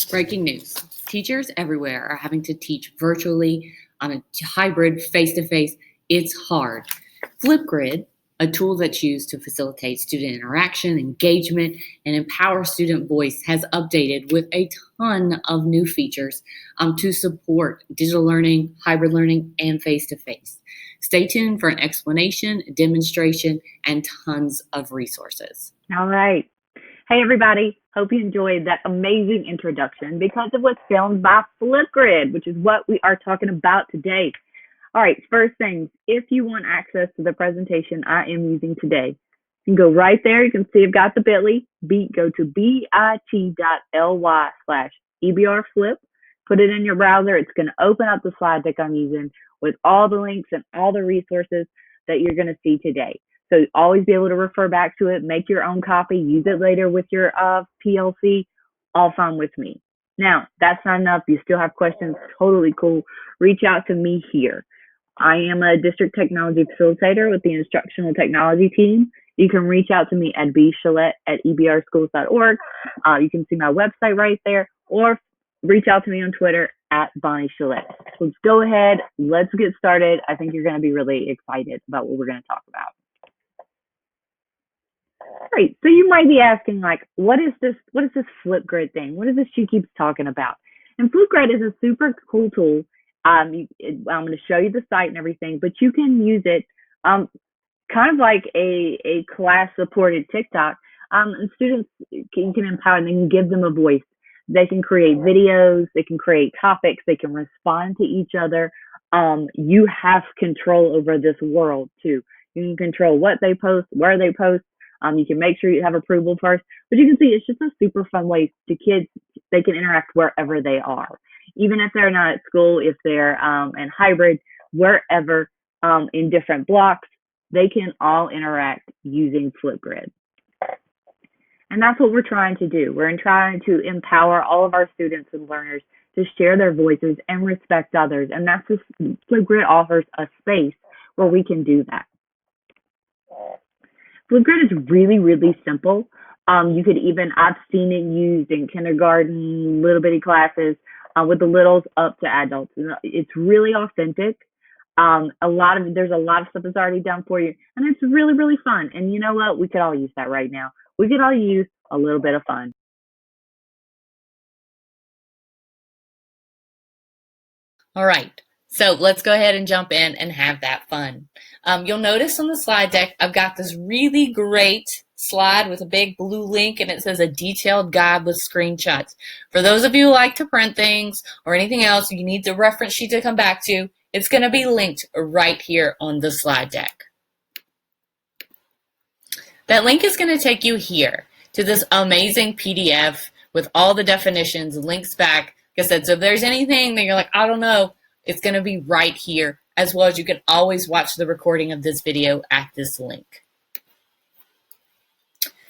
Breaking news. Teachers everywhere are having to teach virtually on a hybrid face-to-face. It's hard. Flipgrid, a tool that's used to facilitate student interaction, engagement, and empower student voice, has updated with a ton of new features to support digital learning, hybrid learning, and face-to-face. Stay tuned for an explanation, demonstration, and tons of resources. All right. Hey, everybody. Hope you enjoyed that amazing introduction because it was filmed by Flipgrid, which is what we are talking about today. All right, first things, if you want access to the presentation I am using today, you can go right there. You can see I've got the bit.ly. Go to bit.ly/ebrflip. Put it in your browser. It's going to open up the slide deck I'm using with all the links and all the resources that you're going to see today. So always be able to refer back to it, make your own copy, use it later with your PLC, all fine with me. Now, that's not enough. You still have questions, totally cool. Reach out to me here. I am a district technology facilitator with the instructional technology team. You can reach out to me at bchalette@ebrschools.org. You can see my website right there, or reach out to me on Twitter at Bonnie Chalette. So let's go ahead. Let's get started. I think you're going to be really excited about what we're going to talk about. Great. So you might be asking, like, what is this Flipgrid thing? What is this she keeps talking about? And Flipgrid is a super cool tool. I'm going to show you the site and everything, but you can use it kind of like a class-supported TikTok. And students can empower them. They can give them a voice. They can create videos. They can create topics. They can respond to each other. You have control over this world, too. You can control what they post, where they post. You can make sure you have approval first, but you can see it's just a super fun way to kids. They can interact wherever they are, even if they're not at school, if they're in hybrid, wherever in different blocks, they can all interact using Flipgrid. And that's what we're trying to do. We're trying to empower all of our students and learners to share their voices and respect others. And that's what Flipgrid offers a space where we can do that. Flipgrid is really, really simple. You could even, I've seen it used in kindergarten, little bitty classes, with the littles up to adults. It's really authentic. There's a lot of stuff that's already done for you, and it's really, really fun. And you know what? We could all use that right now. We could all use a little bit of fun. All right. So let's go ahead and jump in and have that fun. You'll notice on the slide deck, I've got this really great slide with a big blue link, and it says a detailed guide with screenshots. For those of you who like to print things or anything else, you need the reference sheet to come back to, it's going to be linked right here on the slide deck. That link is going to take you here to this amazing PDF with all the definitions, links back. Like I said, so if there's anything that you're like, I don't know, it's going to be right here, as well as you can always watch the recording of this video at this link.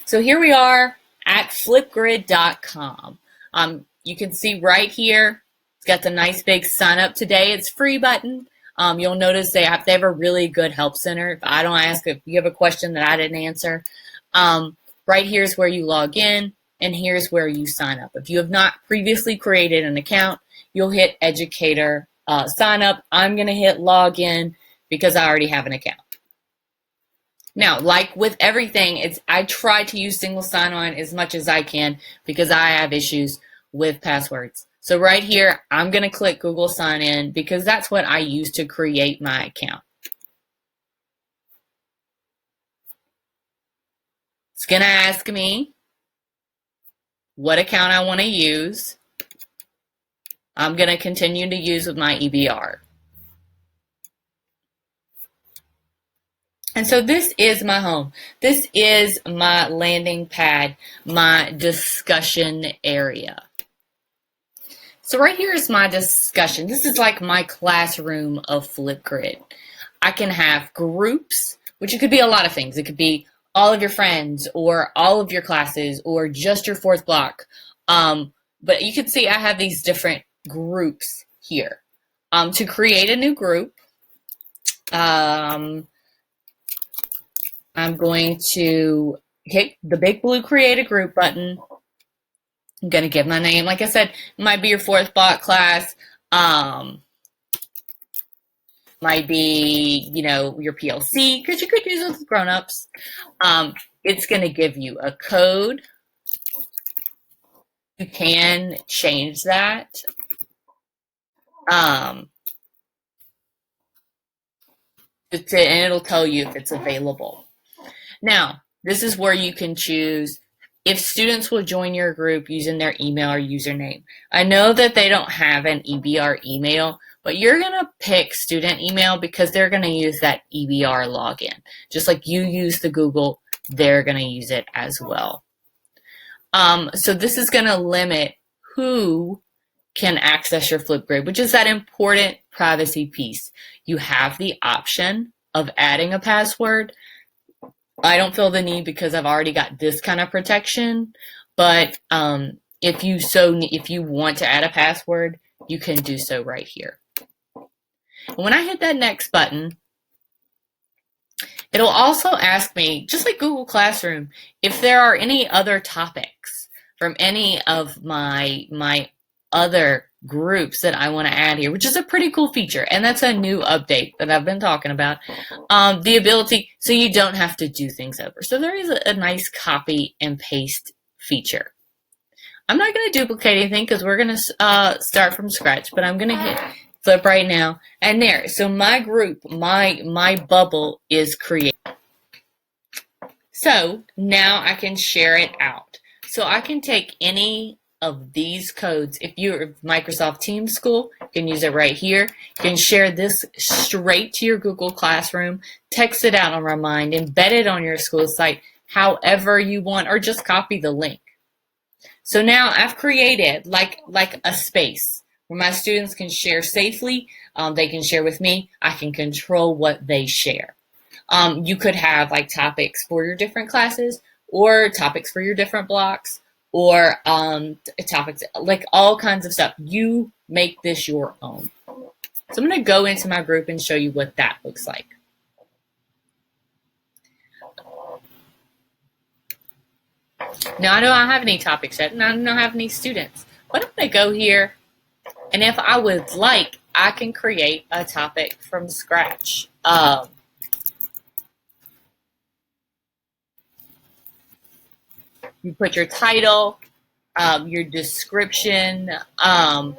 So here we are at flipgrid.com. You can see right here, it's got the nice big sign up today. It's free button. You'll notice they have a really good help center. If I don't ask, if you have a question that I didn't answer, right here is where you log in, and here's where you sign up. If you have not previously created an account, you'll hit educator sign up. I'm going to hit login because I already have an account. Now, like with everything, I try to use single sign-on as much as I can because I have issues with passwords. So right here, I'm going to click Google Sign In because that's what I use to create my account. It's going to ask me what account I want to use. I'm going to continue to use with my EBR. And so this is my home. This is my landing pad, my discussion area. So right here is my discussion. This is like my classroom of Flipgrid. I can have groups, which it could be a lot of things. It could be all of your friends or all of your classes or just your fourth block. But you can see I have these different groups here. To create a new group, I'm going to hit the big blue create a group button, I'm going to give my name. Like I said, it might be your fourth block class. Might be, your PLC, because you could use it with grown-ups. It's going to give you a code. You can change that. And it'll tell you if it's available. Now, this is where you can choose if students will join your group using their email or username. I know that they don't have an EBR email, but you're going to pick student email because they're going to use that EBR login. Just like you use the Google, they're going to use it as well. So this is going to limit who can access your Flipgrid, which is that important privacy piece. You have the option of adding a password. I don't feel the need because I've already got this kind of protection, but if you want to add a password, you can do so right here. And when I hit that next button, it'll also ask me, just like Google Classroom, if there are any other topics from any of my other groups that I want to add here, which is a pretty cool feature. And that's a new update that I've been talking about. The ability, so you don't have to do things over. So there is a nice copy and paste feature. I'm not going to duplicate anything because we're going to start from scratch, but I'm going to hit flip right now. And there, so my group, my bubble is created. So now I can share it out. So I can take any of these codes. If you're Microsoft Teams school, you can use it right here. You can share this straight to your Google Classroom, text it out on Remind, embed it on your school site, however you want, or just copy the link. So now I've created like a space where my students can share safely. They can share with me. I can control what they share. You could have like topics for your different classes or topics for your different blocks or topics, like all kinds of stuff. You make this your own. So I'm going to go into my group and show you what that looks like. Now, I don't have any topics yet, and I don't have any students. But I'm going to go here, and if I would like, I can create a topic from scratch. You put your title, your description, I'm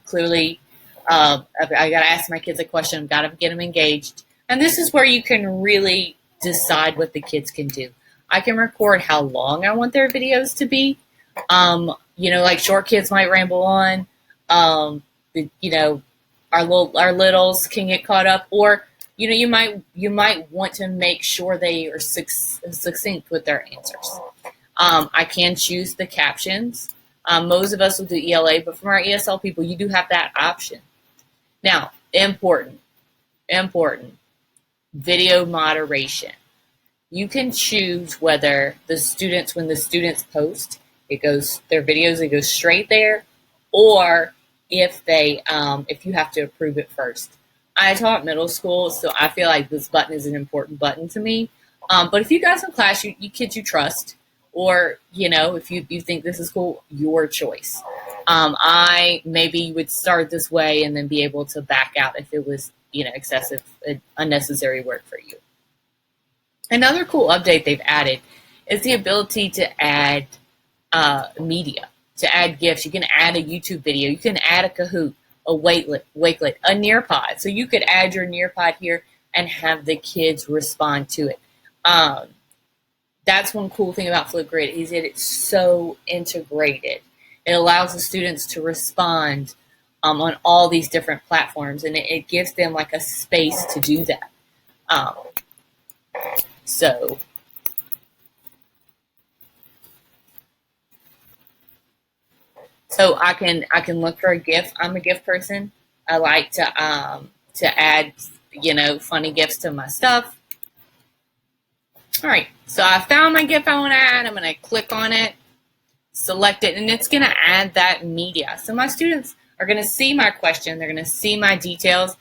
clearly, I got to ask my kids a question. I've got to get them engaged. And this is where you can really decide what the kids can do. I can record how long I want their videos to be. Like short kids might ramble on. Our littles can get caught up, or you might want to make sure they are succinct with their answers. I can choose the captions. Most of us will do ELA, but from our ESL people, you do have that option. Now, important, video moderation. You can choose whether when the students post, their videos, it goes straight there, or if you have to approve it first. I taught middle school, so I feel like this button is an important button to me. But if you got some class, you kids you trust, or if you think this is cool, your choice. I maybe would start this way and then be able to back out if it was excessive, unnecessary work for you. Another cool update they've added is the ability to add media, to add GIFs. You can add a YouTube video. You can add a Kahoot, a Wakelet, a Nearpod. So you could add your Nearpod here and have the kids respond to it. That's one cool thing about Flipgrid is that it's so integrated. It allows the students to respond on all these different platforms, and it gives them like a space to do that. So I can look for a GIF. I'm a GIF person. I like to add funny GIFs to my stuff. All right, so I found my GIF I want to add. I'm going to click on it, select it, and it's going to add that media. So my students are going to see my question. They're going to see my details.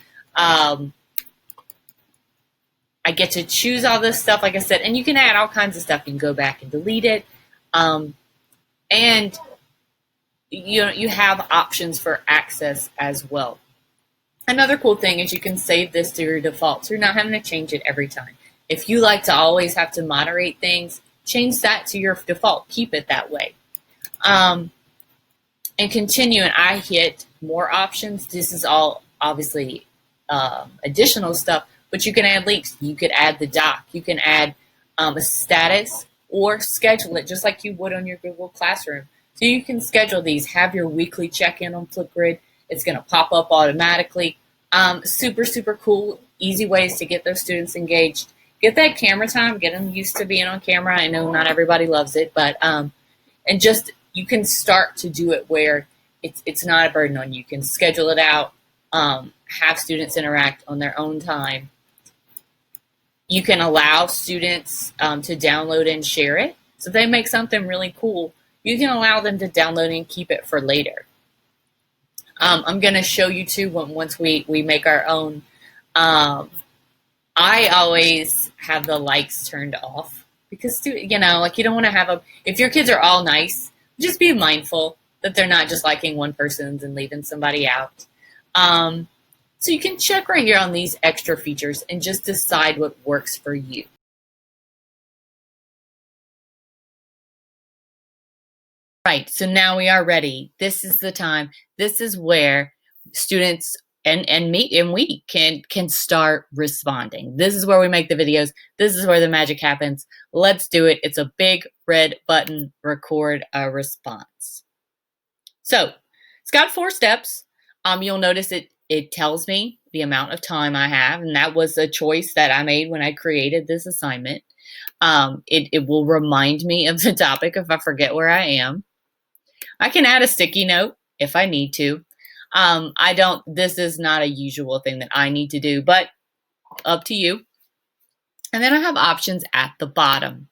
I get to choose all this stuff, like I said, and you can add all kinds of stuff. You can go back and delete it. And you have options for access as well. Another cool thing is you can save this to your default, so you're not having to change it every time. If you like to always have to moderate things, change that to your default. Keep it that way. And continue, and I hit more options. This is all obviously additional stuff, but you can add links. You could add the doc. You can add a status or schedule it just like you would on your Google Classroom. So you can schedule these, have your weekly check-in on Flipgrid. It's going to pop up automatically. Super, super cool, easy ways to get those students engaged. Get that camera time, get them used to being on camera. I know not everybody loves it, but and just you can start to do it where it's not a burden on you. You can schedule it out, have students interact on their own time. You can allow students to download and share it. So if they make something really cool, you can allow them to download and keep it for later. I'm going to show you too once we make our own. I always have the likes turned off because, you know, like you don't want to have if your kids are all nice, just be mindful that they're not just liking one person's and leaving somebody out. So you can check right here on these extra features and just decide what works for you. Right, so now we are ready. This is the time. This is where students and we can start responding. This is where we make the videos. This is where the magic happens. Let's do it. It's a big red button, record a response. So it's got 4 steps. You'll notice it tells me the amount of time I have, and that was a choice that I made when I created this assignment. It will remind me of the topic if I forget where I am. I can add a sticky note if I need to. This is not a usual thing that I need to do, but up to you. And then I have options at the bottom.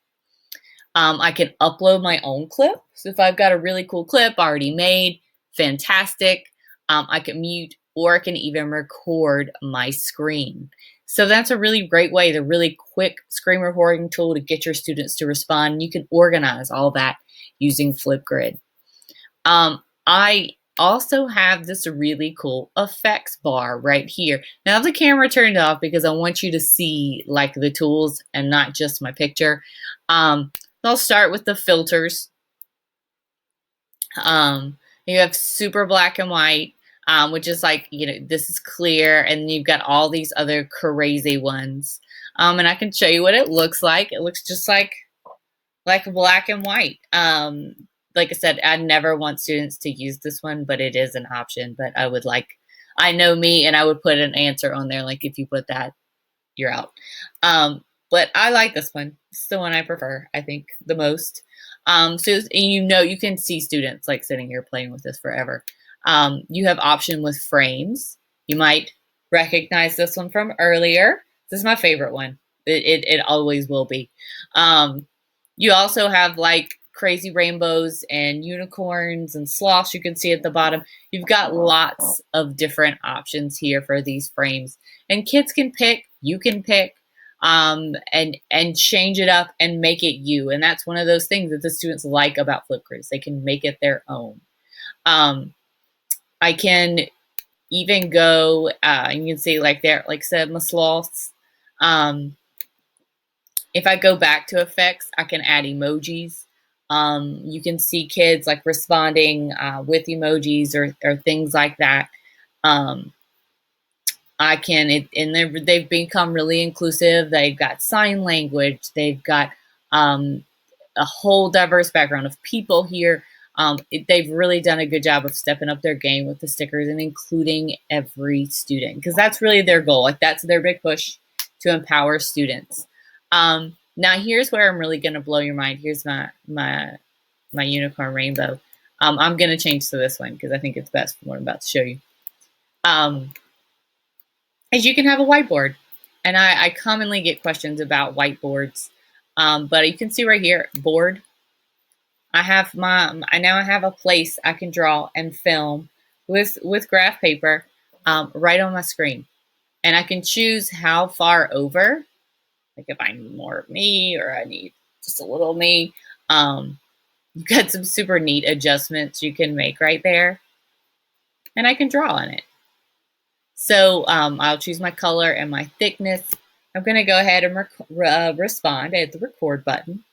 I can upload my own clip. So if I've got a really cool clip already made, fantastic. I can mute or I can even record my screen. So that's a really great way, the really quick screen recording tool to get your students to respond. You can organize all that using Flipgrid. I also have this really cool effects bar right here. Now the camera turned off because I want you to see like the tools and not just my picture. I'll start with the filters. You have super black and white, which is like, you know, this is clear, and you've got all these other crazy ones. And I can show you what it looks like. It looks just like black and white. Like I said, I never want students to use this one, but it is an option. But I know me, and I would put an answer on there. Like if you put that, you're out. But I like this one. It's the one I prefer, I think, the most. So you can see students like sitting here playing with this forever. You have option with frames. You might recognize this one from earlier. This is my favorite one. It always will be. You also have like crazy rainbows and unicorns and sloths you can see at the bottom. You've got lots of different options here for these frames. And kids can pick, you can pick, and change it up and make it you. And that's one of those things that the students like about Flipgrid. They can make it their own. I can even go, you can see like there, like I said, my sloths. If I go back to effects, I can add emojis. You can see kids like responding with emojis or things like that. They've become really inclusive. They've got sign language. They've got a whole diverse background of people here. They've really done a good job of stepping up their game with the stickers and including every student, because that's really their goal. Like that's their big push, to empower students. Now here's where I'm really going to blow your mind. Here's my unicorn rainbow. I'm going to change to this one because I think it's best for what I'm about to show you. Is you can have a whiteboard, and I commonly get questions about whiteboards, but you can see right here, board. I now have a place I can draw and film with graph paper right on my screen, and I can choose how far over Like if I need more of me or I need just a little me. You've got some super neat adjustments you can make right there. And I can draw on it. So I'll choose my color and my thickness. I'm going to go ahead and respond. I hit the record button.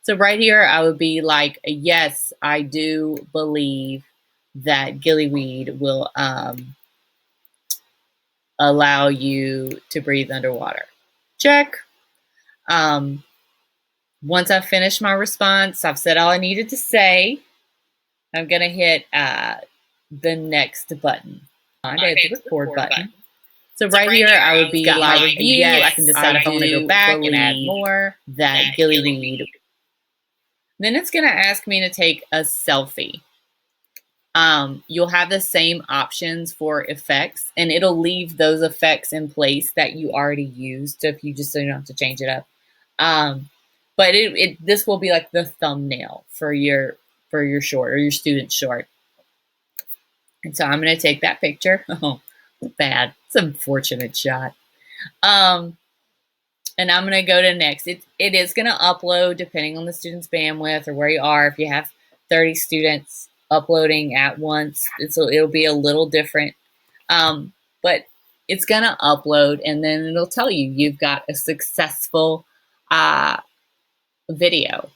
So right here, I would be like, yes, I do believe that gillyweed will allow you to breathe underwater. Check. Once I've finished my response, I've said all I needed to say. I'm going to hit the next button. I hit the record button. So right here, I would be like, my review. Yes, I can decide if I want to go back and add more. That gillyweed. Then it's going to ask me to take a selfie. You'll have the same options for effects, and it'll leave those effects in place that you already used. So if you just don't have to change it up. But this will be like the thumbnail for your short or your student short. And so I'm going to take that picture. Oh, bad. It's an unfortunate shot. And I'm going to go to next. It is going to upload depending on the student's bandwidth or where you are. If you have 30 students uploading at once, it'll be a little different. But it's going to upload, and then it'll tell you you've got a successful video.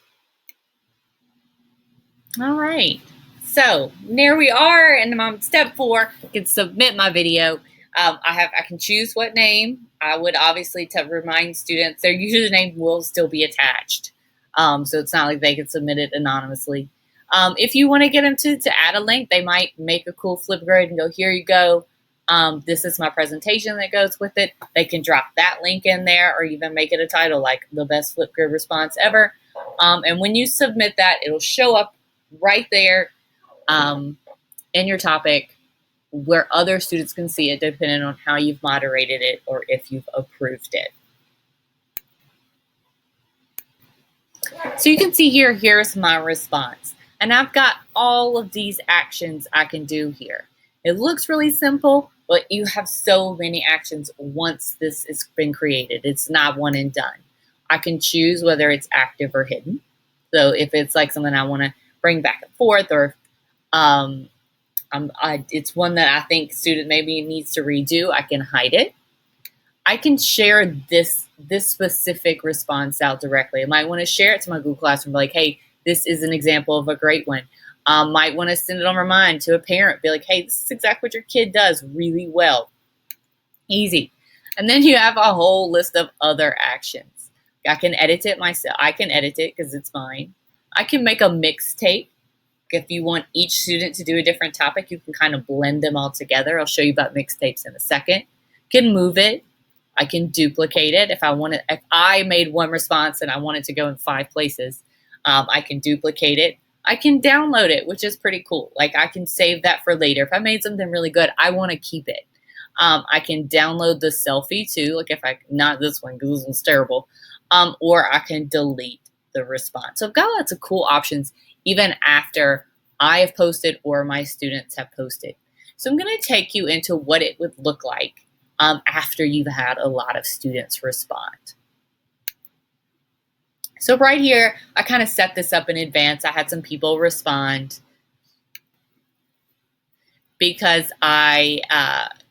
All right. So there we are, and step 4, I can submit my video. I can choose what name. I would obviously remind students their username will still be attached. So it's not like they can submit it anonymously. If you want to get them to add a link, they might make a cool Flipgrid and go, here you go. This is my presentation that goes with it. They can drop that link in there or even make it a title like the best Flipgrid response ever. And when you submit that, it'll show up right there in your topic where other students can see it depending on how you've moderated it or if you've approved it. So you can see here's my response. And I've got all of these actions I can do here. It looks really simple, but you have so many actions once this has been created. It's not one and done. I can choose whether it's active or hidden. So if it's like something I want to bring back and forth, or it's one that I think student maybe needs to redo, I can hide it. I can share this specific response out directly. I might want to share it to my Google Classroom, be like, hey, this is an example of a great one. Might want to send it on Remind to a parent, be like, hey, this is exactly what your kid does really well. Easy. And then you have a whole list of other actions. I can edit it myself. I can edit it because it's mine. I can make a mixtape. If you want each student to do a different topic, you can kind of blend them all together. I'll show you about mixtapes in a second. Can move it. I can duplicate it. If I made one response and I want it to go in 5 places, I can duplicate it. I can download it, which is pretty cool. Like I can save that for later. If I made something really good, I want to keep it. I can download the selfie too. Like not this one because this one's terrible. Or I can delete the response. So I've got lots of cool options even after I have posted or my students have posted. So I'm going to take you into what it would look like after you've had a lot of students respond. So right here, I kind of set this up in advance. I had some people respond because I,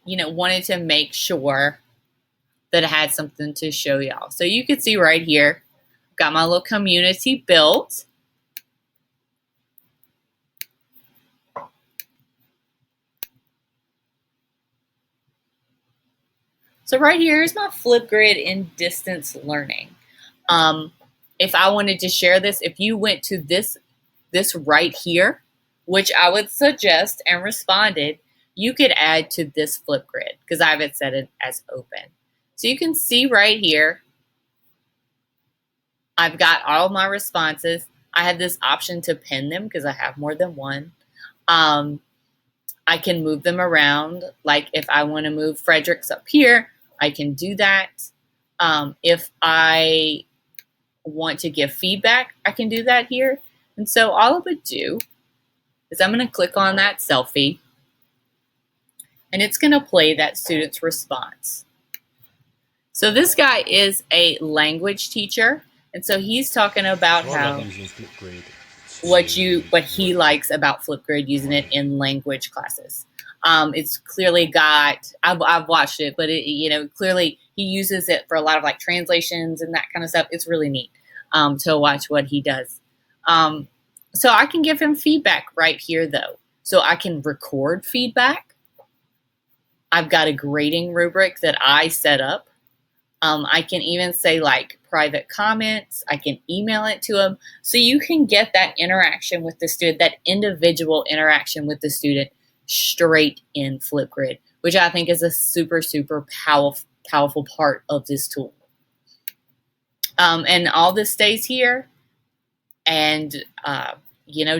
wanted to make sure that I had something to show y'all. So you can see right here, got my little community built. So right here is my Flipgrid in distance learning. If I wanted to share this, if you went to this right here, which I would suggest and responded, you could add to this Flipgrid because I have it set it as open. So you can see right here, I've got all of my responses. I have this option to pin them because I have more than one. I can move them around. Like if I want to move Frederick's up here, I can do that. If I want to give feedback, I can do that here. And so all I would do is I'm going to click on that selfie, and it's going to play that student's response. So this guy is a language teacher, and so he's talking about So I love how using Flipgrid what to he likes about Flipgrid using it in language classes. It's clearly got I've watched it, but clearly he uses it for a lot of like translations and that kind of stuff. It's really neat to watch what he does. So I can give him feedback right here though. So I can record feedback. I've got a grading rubric that I set up. I can even say like private comments. I can email it to them. So you can get that interaction with the student, that individual interaction with the student straight in Flipgrid, which I think is a super, super powerful part of this tool. And all this stays here. And,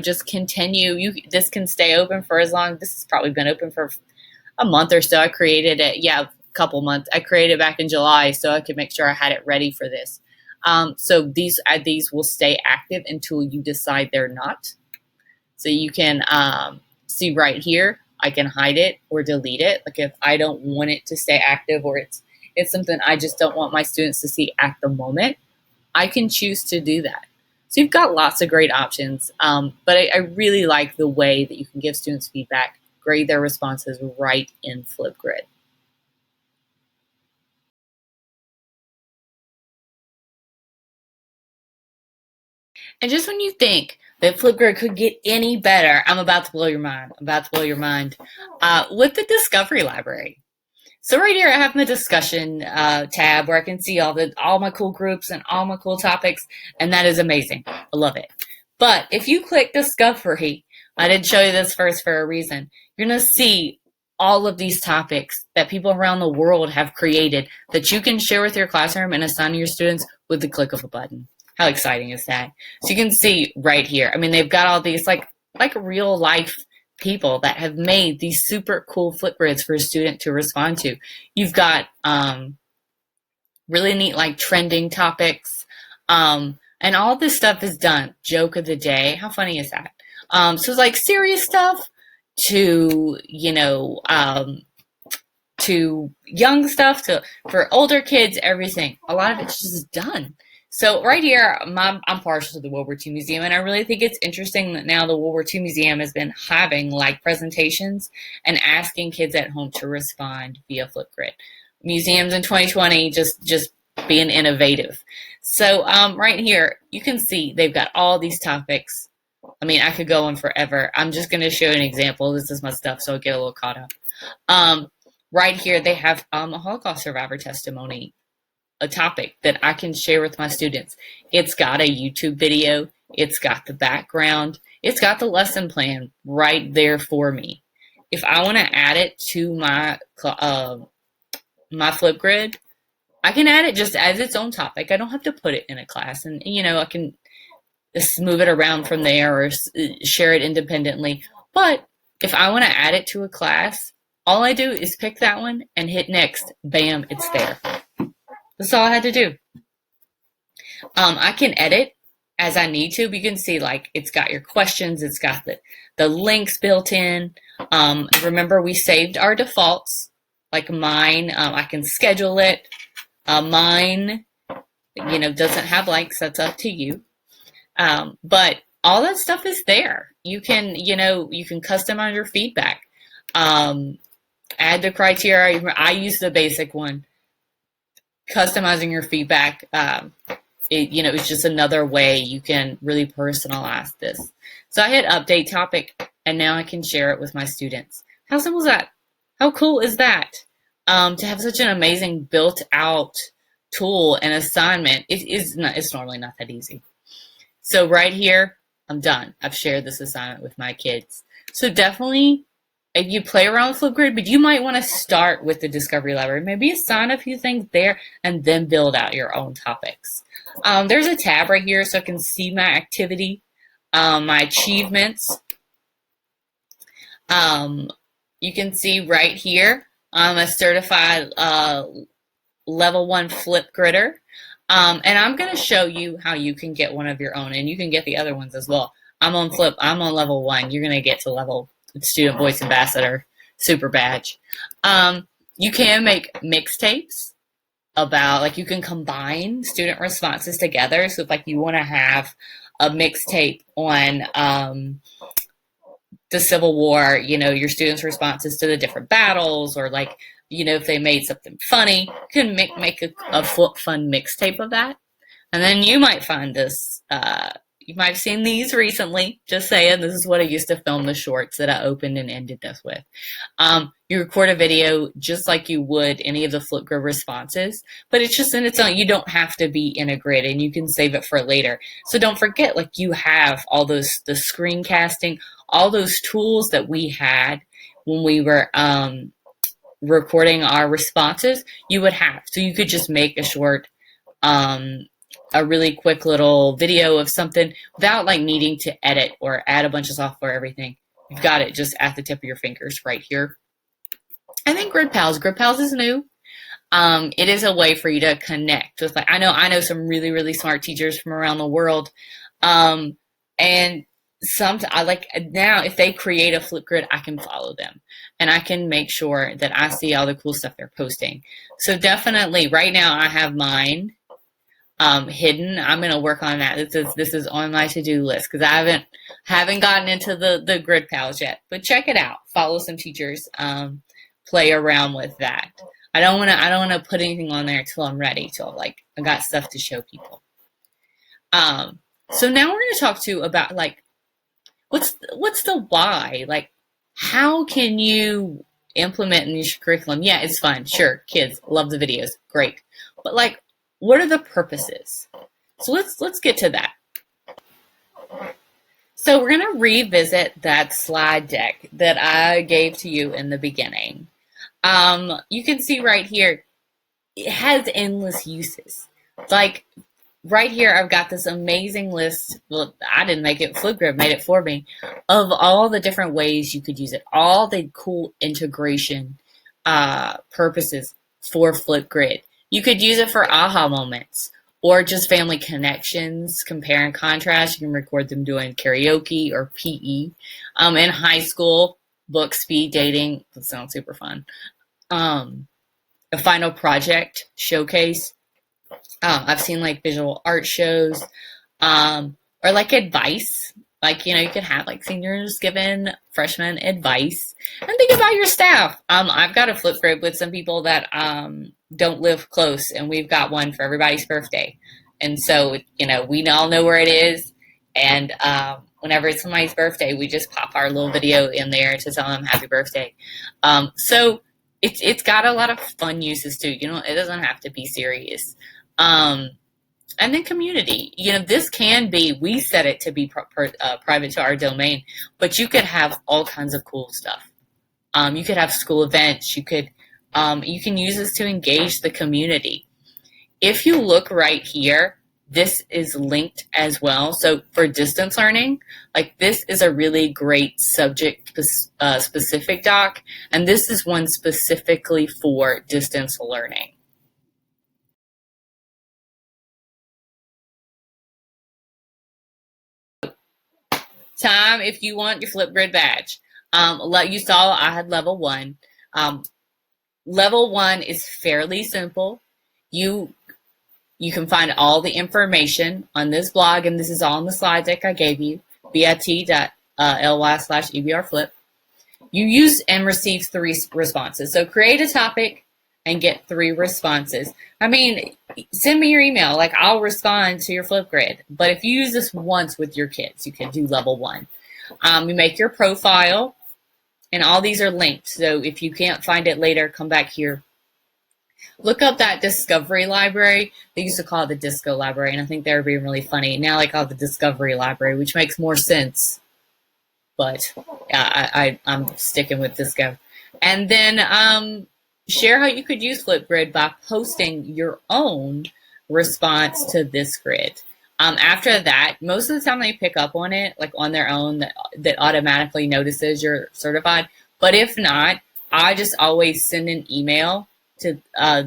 just continue. This can stay open for as long. This has probably been open for a month or so. I created it. Yeah, couple months. I created it back in July so I could make sure I had it ready for this. So these will stay active until you decide they're not. So you can see right here, I can hide it or delete it. Like if I don't want it to stay active or it's something I just don't want my students to see at the moment, I can choose to do that. So you've got lots of great options, but I really like the way that you can give students feedback, grade their responses right in Flipgrid. And just when you think that Flipgrid could get any better, I'm about to blow your mind. With the Discovery Library. So right here, I have my discussion tab where I can see all my cool groups and all my cool topics, and that is amazing. I love it. But if you click Discovery, I did show you this first for a reason. You're going to see all of these topics that people around the world have created that you can share with your classroom and assign to your students with the click of a button. How exciting is that? So you can see right here. I mean, they've got all these like real life people that have made these super cool Flipgrids for a student to respond to. You've got really neat like trending topics, and all this stuff is done. Joke of the day. How funny is that? So it's like serious stuff to to young stuff for older kids. Everything. A lot of it's just done. So right here, I'm partial to the World War II Museum, and I really think it's interesting that now the World War II Museum has been having like presentations and asking kids at home to respond via Flipgrid. Museums in 2020 just being innovative. So right here, you can see they've got all these topics. I mean, I could go on forever. I'm just going to show you an example. This is my stuff, so I'll get a little caught up. Right here, they have a Holocaust survivor testimony, a topic that I can share with my students. It's got a YouTube video. It's got the background. It's got the lesson plan right there for me. If I want to add it to my Flipgrid, I can add it just as its own topic. I don't have to put it in a class, and I can just move it around from there or share it independently. But if I want to add it to a class, all I do is pick that one and hit next. Bam, it's there. That's all I had to do. I can edit as I need to. But you can see like it's got your questions. It's got the links built in. Remember, we saved our defaults. Like mine, I can schedule it. Mine, doesn't have likes. That's up to you. But all that stuff is there. You can customize your feedback. Add the criteria. I use the basic one. Customizing your feedback, it's just another way you can really personalize this. So I hit update topic, and now I can share it with my students. How simple is that? How cool is that? To have such an amazing built-out tool and assignment, it's normally not that easy. So right here, I'm done. I've shared this assignment with my kids. So definitely, if you play around with Flipgrid, but you might want to start with the Discovery Library. Maybe assign a few things there and then build out your own topics. There's a tab right here so I can see my activity, my achievements. You can see right here, I'm a certified level 1 Flipgridder. And I'm going to show you how you can get one of your own, and you can get the other ones as well. I'm on level 1. You're going to get to level Student Voice Ambassador Super Badge. You can make mixtapes. about, like, you can combine student responses together. So if like you want to have a mixtape on the Civil War, you know, your students' responses to the different battles, or like, you know, if they made something funny, you can make a fun mixtape of that. And then you might find this, you might have seen these recently. Just saying, this is what I used to film the shorts that I opened and ended this with. You record a video just like you would any of the Flipgrid responses, but it's just in its own. You don't have to be in a grid, and you can save it for later. So don't forget, like, you have all those, the screencasting, all those tools that we had when we were recording our responses, you would have. So you could just make a short, a really quick little video of something without like needing to edit or add a bunch of software, everything. You've got it just at the tip of your fingers right here. And then Grid Pals. Grid Pals is new. It is a way for you to connect with, like, I know some really, really smart teachers from around the world. And I like, now if they create a Flipgrid, I can follow them and I can make sure that I see all the cool stuff they're posting. So definitely right now I have mine hidden. I'm going to work on that. This is on my to-do list because I haven't gotten into the Grid Pals yet, but check it out. Follow some teachers, play around with that. I don't want to put anything on there until I'm ready, till like I got stuff to show people. So now we're going to talk about like, what's the why? Like, how can you implement in your curriculum? Yeah, it's fun. Sure, kids love the videos. Great. But like, what are the purposes? So let's get to that. So we're going to revisit that slide deck that I gave to you in the beginning. You can see right here, it has endless uses. Like right here, I've got this amazing list. Well, I didn't make it. Flipgrid made it for me, of all the different ways you could use it, all the cool integration purposes for Flipgrid. You could use it for aha moments or just family connections, compare and contrast. You can record them doing karaoke or PE. In high school, book speed dating. That sounds super fun. A final project showcase. I've seen like visual art shows, or like advice. Like, you know, you could have like seniors giving freshmen advice, and think about your staff. I've got a Flipgrid with some people that don't live close, and we've got one for everybody's birthday. And so, you know, we all know where it is, and whenever it's somebody's birthday, we just pop our little video in there to tell them happy birthday. So it's got a lot of fun uses too. You know, it doesn't have to be serious. And then community. You know, this can be, we set it to be private to our domain, but you could have all kinds of cool stuff. You could have school events. You can use this to engage the community. If you look right here, this is linked as well. So for distance learning, like this is a really great subject specific doc, and this is one specifically for distance learning. Time if you want your Flipgrid badge. You saw I had level 1. Level 1 is fairly simple. You can find all the information on this blog, and this is all in the slide deck I gave you, bit.ly/ebrflip. You use and receive 3 responses. So create a topic and get 3 responses. I mean, send me your email. Like, I'll respond to your Flipgrid. But if you use this once with your kids, you can do level 1. You make your profile, and all these are linked. So if you can't find it later, come back here. Look up that Discovery Library. They used to call it the Disco Library, and I think they were being really funny. Now they call it the Discovery Library, which makes more sense. But I'm sticking with Disco. And then share how you could use Flipgrid by posting your own response to this grid. After that, most of the time they pick up on it, like on their own, that automatically notices you're certified. But if not, I just always send an email to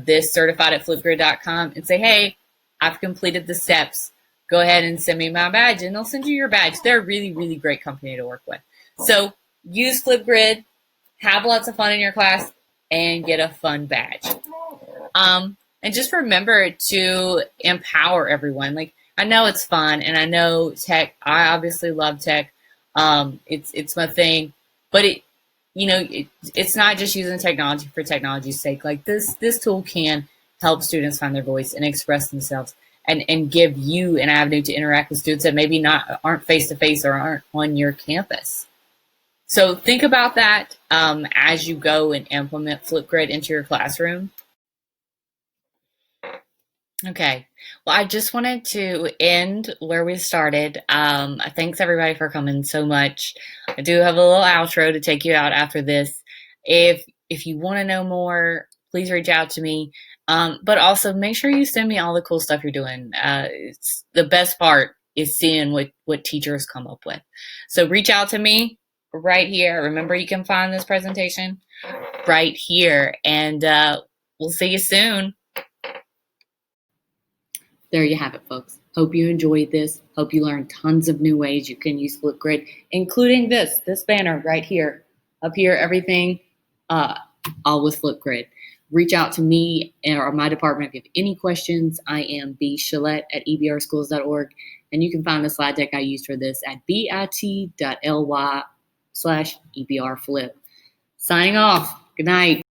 this certified@flipgrid.com and say, hey, I've completed the steps. Go ahead and send me my badge, and they'll send you your badge. They're a really, really great company to work with. So use Flipgrid, have lots of fun in your class, and get a fun badge. And And just remember to empower everyone. Like, I know it's fun, and I know tech. I obviously love tech. It's my thing, but it's not just using technology for technology's sake. Like this tool can help students find their voice and express themselves, and give you an avenue to interact with students that maybe aren't face to face or aren't on your campus. So think about that as you go and implement Flipgrid into your classroom. Okay. Well, I just wanted to end where we started. Thanks everybody for coming so much. I do have a little outro to take you out after this. If you want to know more, please reach out to me. But also make sure you send me all the cool stuff you're doing. It's the best part is seeing what teachers come up with. So reach out to me right here. Remember, you can find this presentation right here, and we'll see you soon. There you have it, folks. Hope you enjoyed this. Hope you learned tons of new ways you can use Flipgrid, including this banner right here. Up here, everything, all with Flipgrid. Reach out to me or my department if you have any questions. I am B. Shalette at ebrschools.org, and you can find the slide deck I used for this at bit.ly/ebrflip. Signing off. Good night.